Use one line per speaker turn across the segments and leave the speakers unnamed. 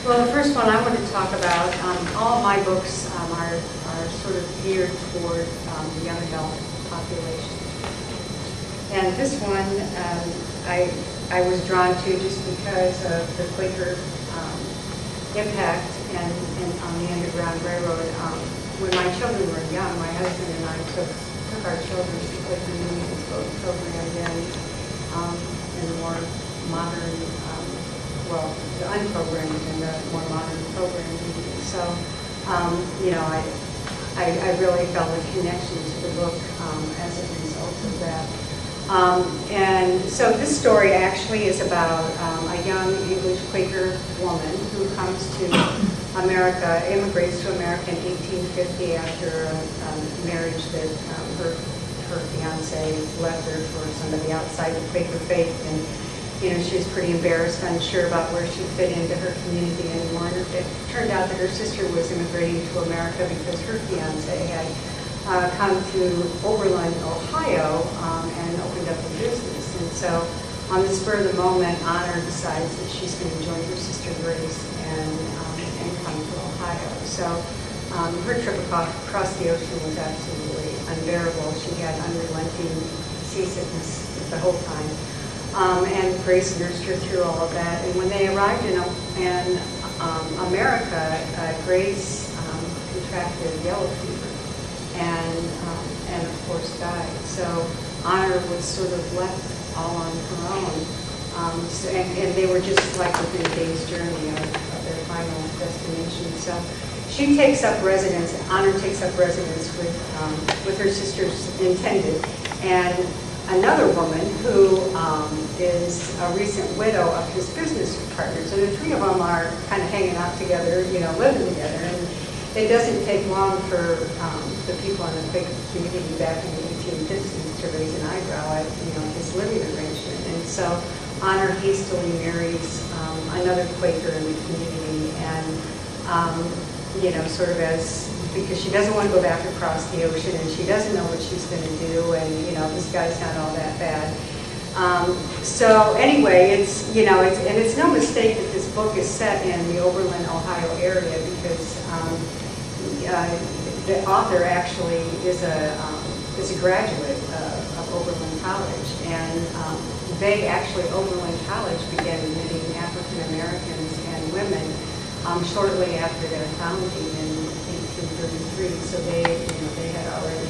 Well, the first one I want to talk about, all my books are sort of geared toward the young adult population. And this one I was drawn to just because of the Quaker impact and on the Underground Railroad. When my children were young, my husband and I took our children to the Quaker Union's boat program then in the more modern, well, the unprogrammed and the more modern programming. So, you know, I really felt a connection to the book as a result of that. And so this story actually is about a young English Quaker woman who comes to America, immigrates to America in 1850 after a marriage that her fiance left her for somebody outside the Quaker faith. And you know, she was pretty embarrassed, unsure about where she'd fit into her community anymore. And it turned out that her sister was immigrating to America because her fiance had come to Oberlin, Ohio, and opened up a business. And so, on the spur of the moment, Honor decides that she's going to join her sister Grace and come to Ohio. So, her trip across the ocean was absolutely unbearable. She had unrelenting seasickness the whole time. And Grace nursed her through all of that. And when they arrived in America, Grace contracted yellow fever and of course died. So Honor was sort of left all on her own. And they were just like within a day's journey of their final destination. So she takes up residence, Honor takes up residence with her sister's intended, and another woman who is a recent widow of his business partners. And the three of them are kind of hanging out together, you know, living together. And it doesn't take long for the people in the Quaker community back in the 1850s to raise an eyebrow at, you know, his living arrangement. And so Honor hastily marries another Quaker in the community, and you know, sort of because she doesn't want to go back across the ocean, and she doesn't know what she's going to do, and you know, this guy's not all that bad. So anyway, it's, you know, it's no mistake that this book is set in the Oberlin, Ohio area, because the author actually is a graduate of Oberlin College, and Oberlin College began admitting African Americans and women shortly after their founding in 1833. So they had already,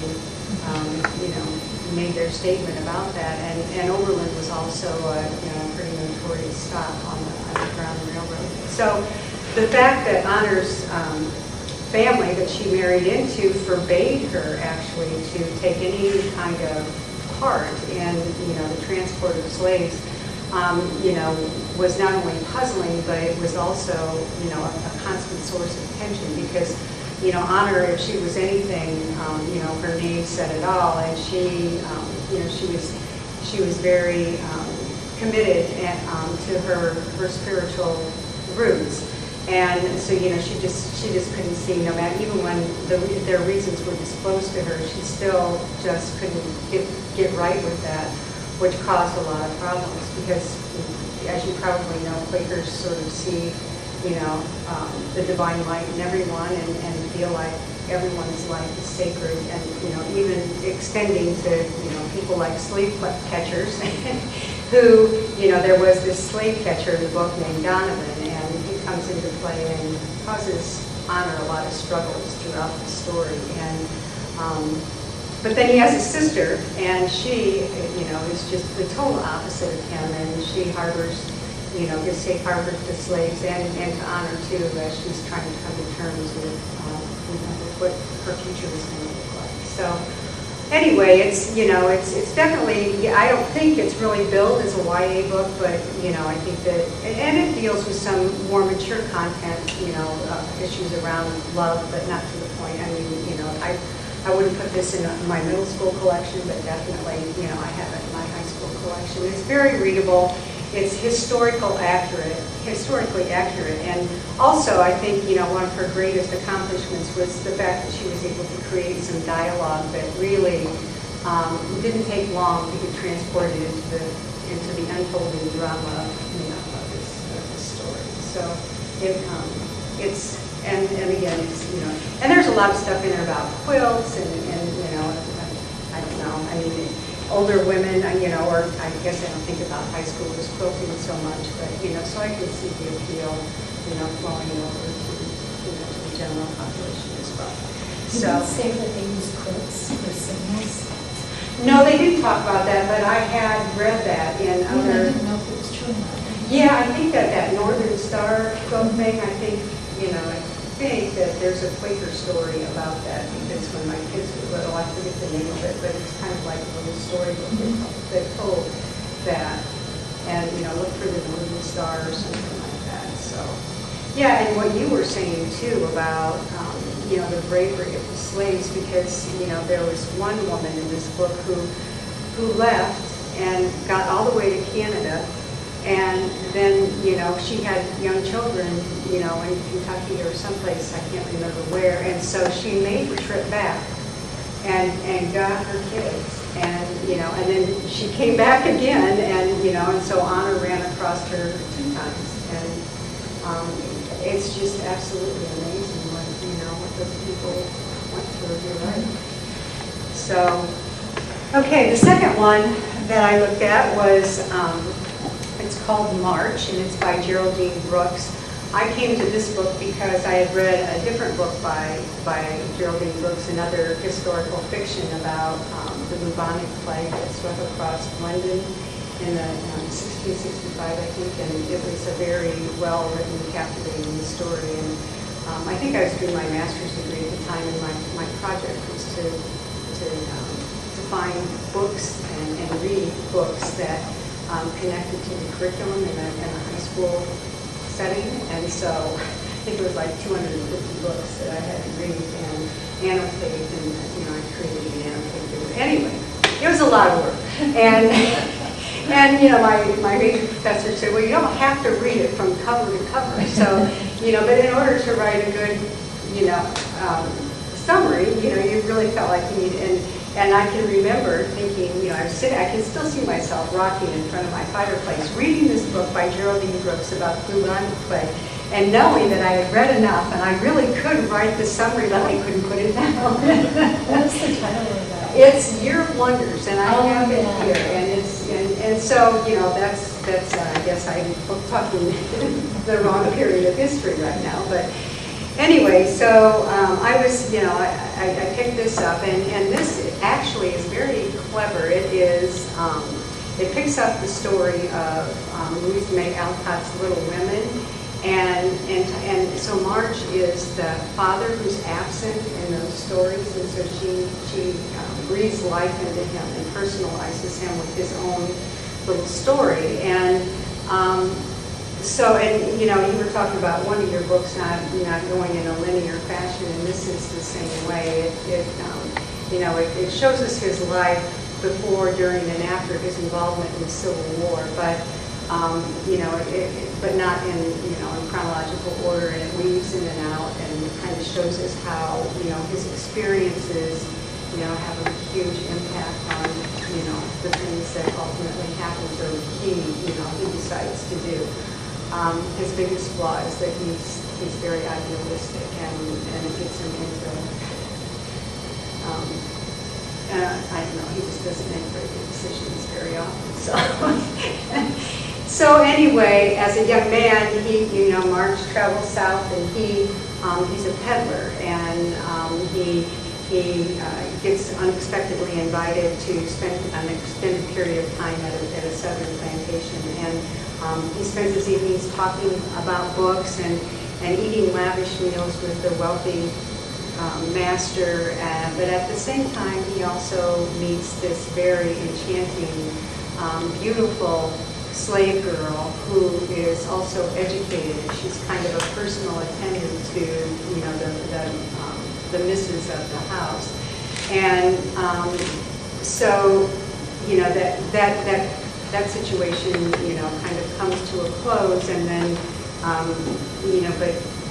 made their statement about that. And Oberlin was also a pretty notorious stop on the Underground Railroad. So the fact that Honor's family that she married into forbade her actually to take any kind of part in the transport of slaves, was not only puzzling, but it was also a constant source of tension, because Honor, if she was anything, her name said it all, and she was very committed to her spiritual roots. And so, she just couldn't see, no matter, even when their reasons were disclosed to her, she still just couldn't get right with that, which caused a lot of problems, because, as you probably know, Quakers sort of see, the divine light in everyone, and feel like everyone's life is sacred, and, even extending to, people like slave catchers, who, there was this slave catcher in the book named Donovan, and he comes into play and causes Honor a lot of struggles throughout the story. And but then he has a sister, and she, is just the total opposite of him, and she harbors, gives safe harbor to slaves and to Honor too, as she's trying to come to terms with what her future is going to look like. So anyway, it's definitely, I don't think it's really billed as a YA book, but I think that, and it deals with some more mature content, issues around love, but not to the point. I mean, I wouldn't put this in my middle school collection, but definitely, I have it in my high school collection. It's very readable. It's historically accurate, and also I think one of her greatest accomplishments was the fact that she was able to create some dialogue that really didn't take long to get transported into the unfolding drama of this story. So it's, and again, it's, and there's a lot of stuff in there about quilts and I don't know, I mean, older women, or I guess I don't think about high schoolers quilting so much, but, so I can see the appeal, flowing over to the general population as well.
Did you say that they use quilts for signals?
No, they didn't talk about that, but I had read that in
I
other...
didn't know if it was true or not.
Yeah, I think that Northern Star quilt thing, I think that there's a Quaker story about that, because when my kids were little, I forget the name of it, but it's kind of like a little story that told that, and, look for the Northern Star or something like that, so. Yeah, and what you were saying too about, the bravery of the slaves, because, there was one woman in this book who left and got all the way to Canada, and then, she had young children, in Kentucky or someplace, I can't remember where, and so she made the trip back and got her kids, and, and then she came back again, and so honor ran across her 2 times, and it's just absolutely amazing what those people went through, you're right. So, okay, the second one that I looked at was, it's called March, and it's by Geraldine Brooks. I came to this book because I had read a different book by Geraldine Brooks, another historical fiction about the bubonic plague that swept across London in 1665, I think, and it was a very well-written, captivating story. And I think I was doing my master's degree at the time, and my project was to find books and read books that connected to the curriculum in a high school setting, and so I think it was like 250 books that I had to read and annotate, and I created an annotated. Anyway, it was a lot of work, and my major professor said, well, you don't have to read it from cover to cover, so but in order to write a good summary, you really felt like you needed. And I can remember thinking, I was sitting, I can still see myself rocking in front of my fireplace, reading this book by Geraldine Brooks about the bubonic plague, and knowing that I had read enough, and I really could write the summary, but I couldn't put it down.
What's the title of that?
It's Year of Wonders, and I have it here, and so that's I guess I'm talking the wrong period of history right now, but. Anyway, so I was, I picked this up, and this actually is very clever. It is, it picks up the story of Louise May Alcott's Little Women, and so March is the father who's absent in those stories, and so she breathes life into him and personalizes him with his own little story, and. So, and you were talking about one of your books not going in a linear fashion, and this is the same way. It shows us his life before, during, and after his involvement in the Civil War, but but not in in chronological order, and it weaves in and out, and it kind of shows us how his experiences have a huge impact on the things that ultimately happens, or he decides to do. His biggest flaw is that he's very idealistic, and it gets him into, I don't know, he just doesn't make very good decisions very often. So anyway, as a young man, he, March travels south, and he's a peddler, and he gets unexpectedly invited to spend an extended period of time at a southern plantation, and he spends his evenings talking about books and eating lavish meals with the wealthy master, but at the same time he also meets this very enchanting, beautiful slave girl who is also educated. She's kind of a personal attendant to the missus of the house, and so that situation kind of comes to a close, and then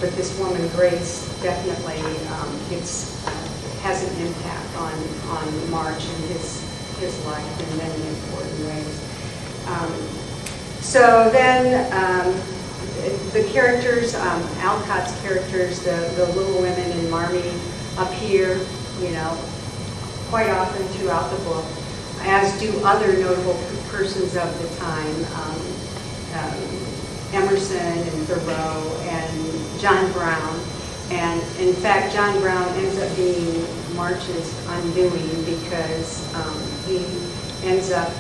but this woman Grace definitely has an impact on March and his life in many important ways. So then the characters, Alcott's characters, the Little Women and Marmee appear, quite often throughout the book, as do other notable persons of the time, Emerson and Thoreau and John Brown. And in fact, John Brown ends up being March's undoing because he ends up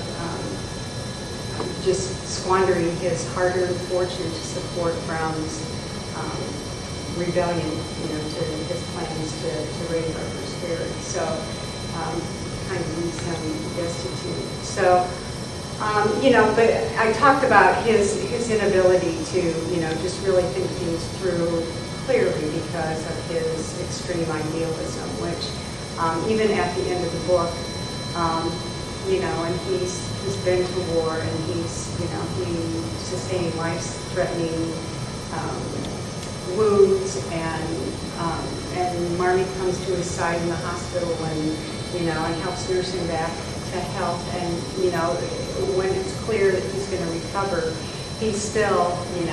just squandering his hard-earned fortune to support Brown's rebellion, to his plans to raise our prosperity. So kind of leaves him destitute. So, but I talked about his inability to, just really think things through clearly because of his extreme idealism, which even at the end of the book, and he's been to war and he sustained life-threatening wounds, and Marmee comes to his side in the hospital and helps nurse him back to health, and when it's clear that he's going to recover, he's still he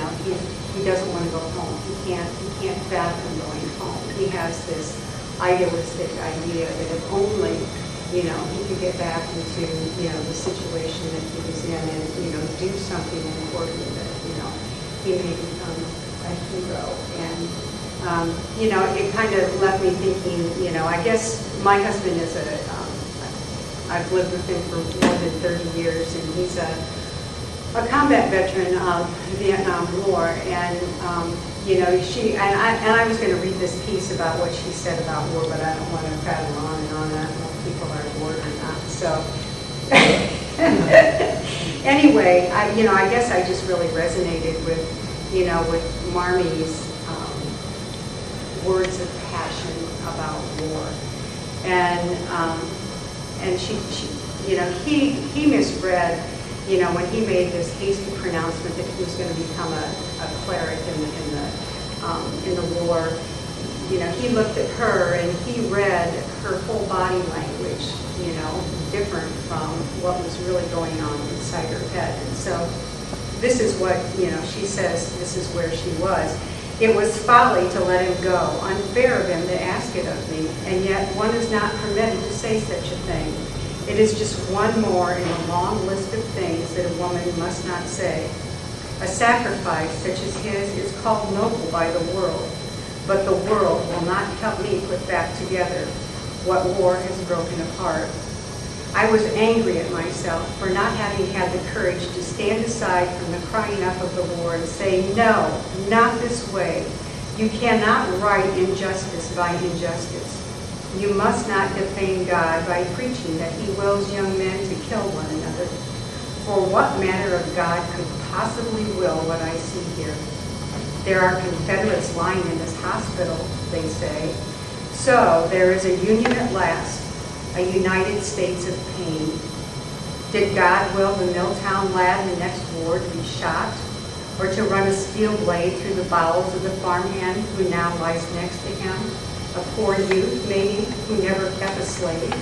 doesn't want to go home. He can't fathom going home. He has this idealistic idea that if only he could get back into the situation that he was in and do something important that he may become a hero. And it kind of left me thinking, I guess my husband is I've lived with him for more than 30 years, and he's a combat veteran of the Vietnam War, and I was going to read this piece about what she said about war, but I don't want to prattle on and on. I don't know if people are bored or not. So anyway, I guess I just really resonated with Marmee's words of passion about war, and she he misread, when he made this hasty pronouncement that he was going to become a cleric in the war. He looked at her and he read her whole body language, different from what was really going on inside her head. And so this is what, she says, this is where she was. It was folly to let him go, unfair of him to ask it of me, and yet one is not permitted to say such a thing. It is just one more in a long list of things that a woman must not say. A sacrifice such as his is called noble by the world, but the world will not help me put back together what war has broken apart. I was angry at myself for not having had the courage to stand aside from the crying up of the war and say, no, not this way. You cannot right injustice by injustice. You must not defame God by preaching that he wills young men to kill one another. For what manner of God could possibly will what I see here? There are Confederates lying in this hospital, they say. So there is a union at last, a United States of pain. Did God will the Milltown lad in the next ward be shot, or to run a steel blade through the bowels of the farmhand who now lies next to him, a poor youth, maybe, who never kept a slave?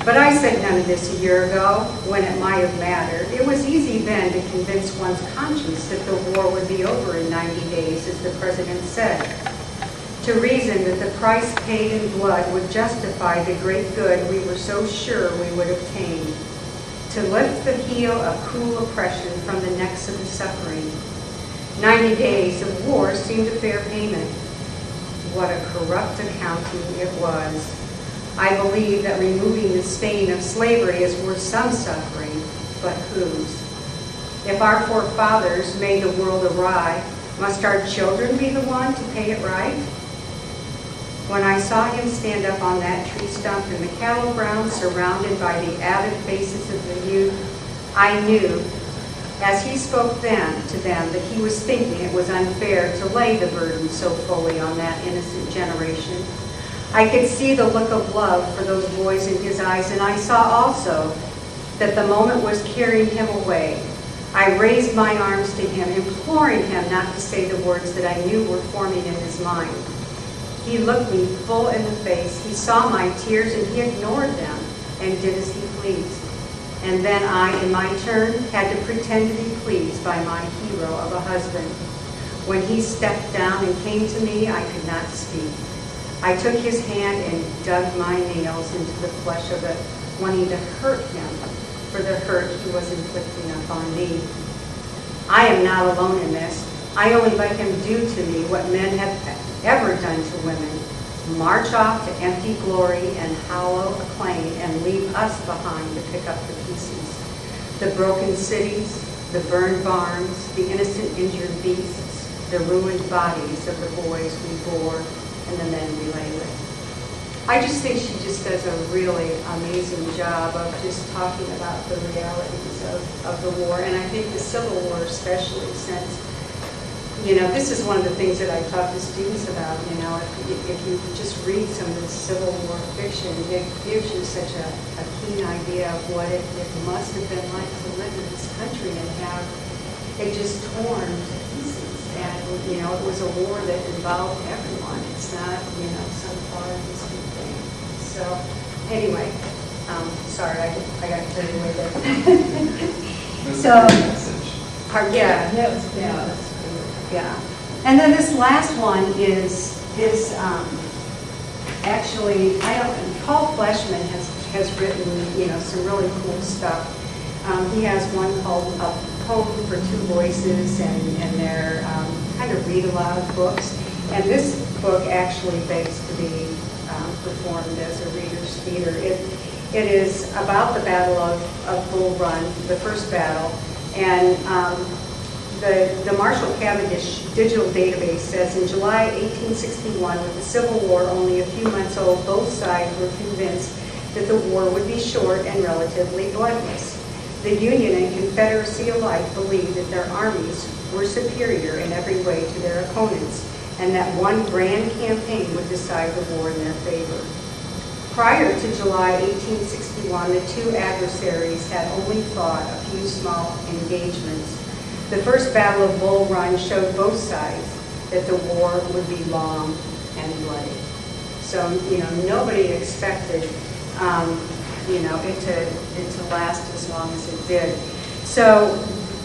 But I said none of this a year ago, when it might have mattered. It was easy then to convince one's conscience that the war would be over in 90 days, as the president said. To reason that the price paid in blood would justify the great good we were so sure we would obtain. To lift the heel of cruel oppression from the necks of the suffering. 90 days of war seemed a fair payment. What a corrupt accounting it was. I believe that removing the stain of slavery is worth some suffering, but whose? If our forefathers made the world awry, must our children be the one to pay it right? When I saw him stand up on that tree stump in the cattle ground, surrounded by the avid faces of the youth, I knew, as he spoke then to them, that he was thinking it was unfair to lay the burden so fully on that innocent generation. I could see the look of love for those boys in his eyes, and I saw also that the moment was carrying him away. I raised my arms to him, imploring him not to say the words that I knew were forming in his mind. He looked me full in the face. He saw my tears, and he ignored them and did as he pleased. And then I, in my turn, had to pretend to be pleased by my hero of a husband. When he stepped down and came to me, I could not speak. I took his hand and dug my nails into the flesh of it, wanting to hurt him for the hurt he was inflicting upon me. I am not alone in this. I only let him do to me what men have ever done to women, march off to empty glory and hollow acclaim and leave us behind to pick up the pieces. The broken cities, the burned barns, the innocent injured beasts, the ruined bodies of the boys we bore and the men we lay with. I just think she just does a really amazing job of just talking about the realities of the war. And I think the Civil War especially, since, this is one of the things that I talk to students about, if you just read some of the Civil War fiction, it gives you such a keen idea of what it must have been like to live in this country and have it just torn to pieces. And, it was a war that involved everyone. It's not, some far distant thing. So, anyway, sorry, I got carried away there. So, yeah.
That was good.
Yeah. And then this last one is actually, Paul Fleshman has written, some really cool stuff. He has one called A Poem for Two Voices, and they're kind of read-aloud books. And this book actually begs to be performed as a reader's theater. It is about the Battle of Bull Run, the first battle, and the Marshall Cavendish digital database says in July 1861, with the Civil War only a few months old, both sides were convinced that the war would be short and relatively bloodless. The Union and Confederacy alike believed that their armies were superior in every way to their opponents, and that one grand campaign would decide the war in their favor. Prior to July 1861, the two adversaries had only fought a few small engagements. The first Battle of Bull Run showed both sides that the war would be long and bloody. So, nobody expected, it to last as long as it did. So,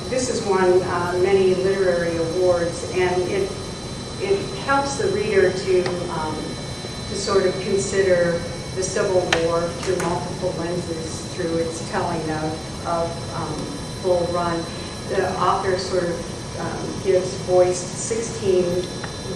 this has won many literary awards, and it helps the reader to sort of consider the Civil War through multiple lenses, through its telling of Bull Run. The author sort of gives voice to 16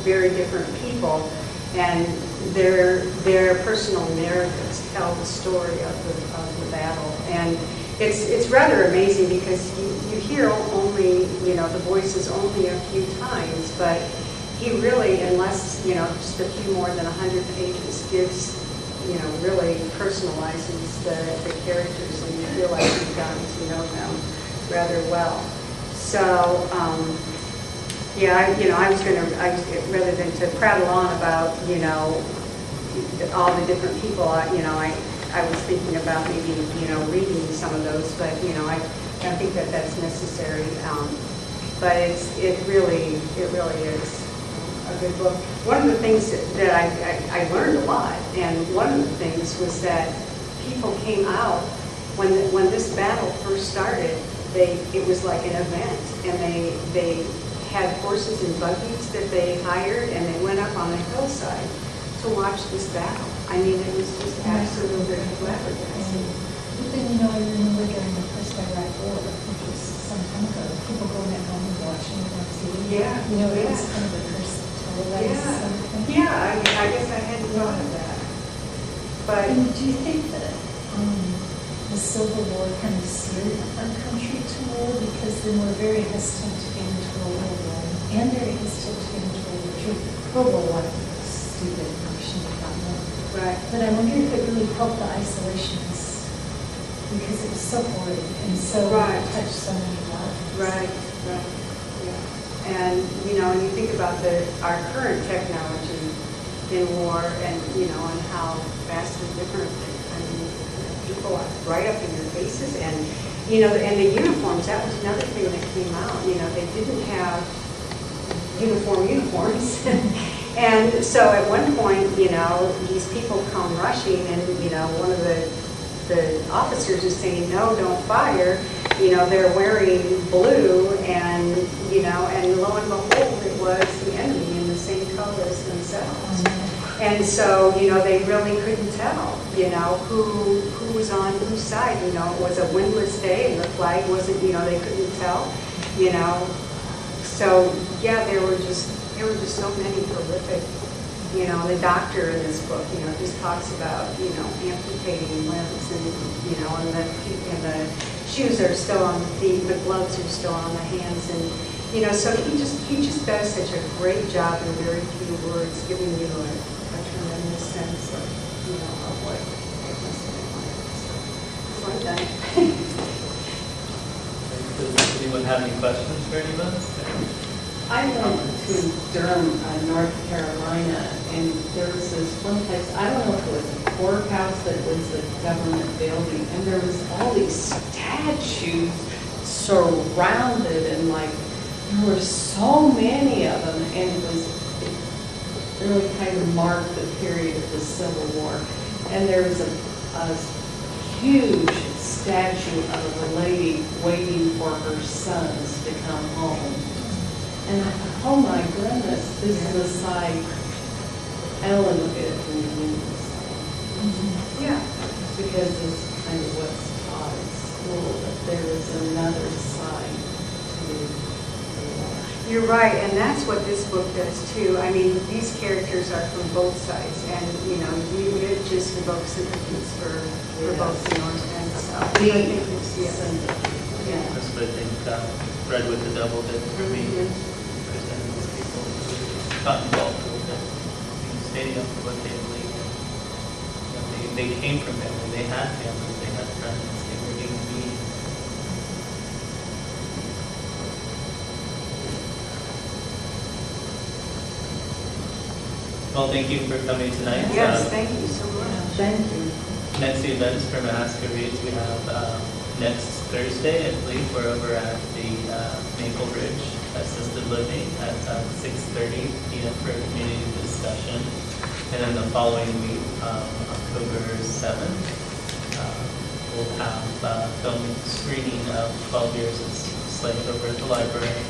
very different people, and their personal narratives tell the story of the battle. And it's rather amazing because you hear only, the voices only a few times, but he really, unless, just a few more than 100 pages, gives, really personalizes the characters, and you feel like you've gotten to know them rather well. So, I was rather than to prattle on about, all the different people, I was thinking about maybe, reading some of those, but, I don't think that that's necessary. But it really is a good book. One of the things that I learned a lot, and one of the things was that people came out when this battle first started. It was like an event, and they had horses and buggies that they hired, and they went up on a hillside to watch this battle. I mean, it was just absolutely flabbergasting.
Even, I remember during the first Iraq War, which was some time ago, people going at home and watching it on TV.
Yeah.
It was kind of a first televised something.
Yeah, I guess I hadn't thought of that. But
do you think that the Civil War kind of steered our country to war, because then we're very hesitant to get into World War I, and very hesitant to get into World War I was stupid, we shouldn't have gotten there.
right.
But I wonder if it really helped the isolationists, because it was so horrid and so touched so many lives.
Right. Yeah. And when you think about our current technology in war, and and how vastly different. I mean, people are right up in your faces, and and the uniforms. That was another thing that came out. They didn't have uniforms, and so at one point, these people come rushing, and one of the the officers are saying, no, don't fire, they're wearing blue, and, and lo and behold, it was the enemy in the same color as themselves. And so, they really couldn't tell, who was on whose side. It was a windless day, and the flag wasn't, they couldn't tell, So, yeah, there were just so many horrific, the doctor in this book, just talks about, amputating limbs, and, and the shoes are still on the feet, the gloves are still on the hands, and, so he just does such a great job in very few words, giving you a tremendous sense of, of what it must have been like. So I'm done.
Does anyone have any questions for anyone?
I went to Durham, North Carolina, and there was this one place, I don't know if it was a courthouse, but it was a government building, and there was all these statues surrounded, and there were so many of them, and it really kind of marked the period of the Civil War. And there was a huge statue of a lady waiting for her sons to come home. And I thought, oh my goodness, this is a sight. Ellen looked at it and knew the sight.
Yeah.
Because it's kind of what's taught at school, that there is another side to the war.
You're right, and that's what this book does too. I mean, these characters are from both sides, and it just evokes sympathies for both the North and the South. I think it's yeah.
That's what I think Red with the Devil did for me. Presenting these people who got involved a little bit, standing up for what they believe in. They came from family, they had families, they had friends, they were human beings. Well, thank you for coming tonight.
Yes, thank you so much.
Thank you.
Next events for Mahaska Reads, we have next Thursday, I believe, we're over at the Maple Ridge Assisted Living at 6:30 p.m. for a community discussion. And then the following week, October 7th, we'll have film screening of 12 Years a Slave over at the library.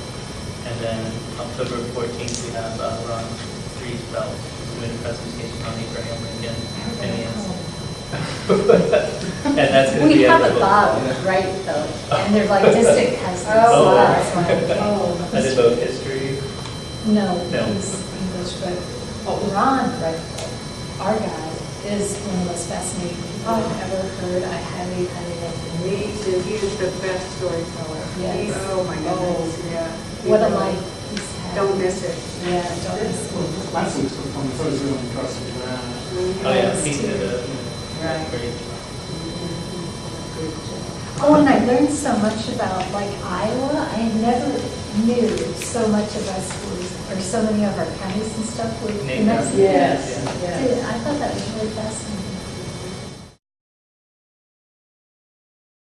And then October 14th, we have Ron Friedfeld doing a presentation on Abraham Lincoln and Hansen. And that's going to
We
be
have
at
a
the
Bob, right, though, and they're like distant cousins.
Oh,
so that's like,
I did both history.
No,
No.
he's English, but Ron Redfield, our guy, is one of the most fascinating people I've ever heard. I highly, highly recommend him.
Me too. He is the best storyteller.
Yes.
Oh my goodness. Yeah.
What a life he's had.
Don't miss it.
Yeah, don't miss it.
Last week's was on the first one across the
Oh yeah,
Yes,
he
too.
did a
Right.
great job.
Oh, and I learned so much about Iowa. I never knew so much of us or so many of our counties and stuff were
Native
Mexican.
Yes,
Yeah.
yes.
Dude, I thought that was really fascinating.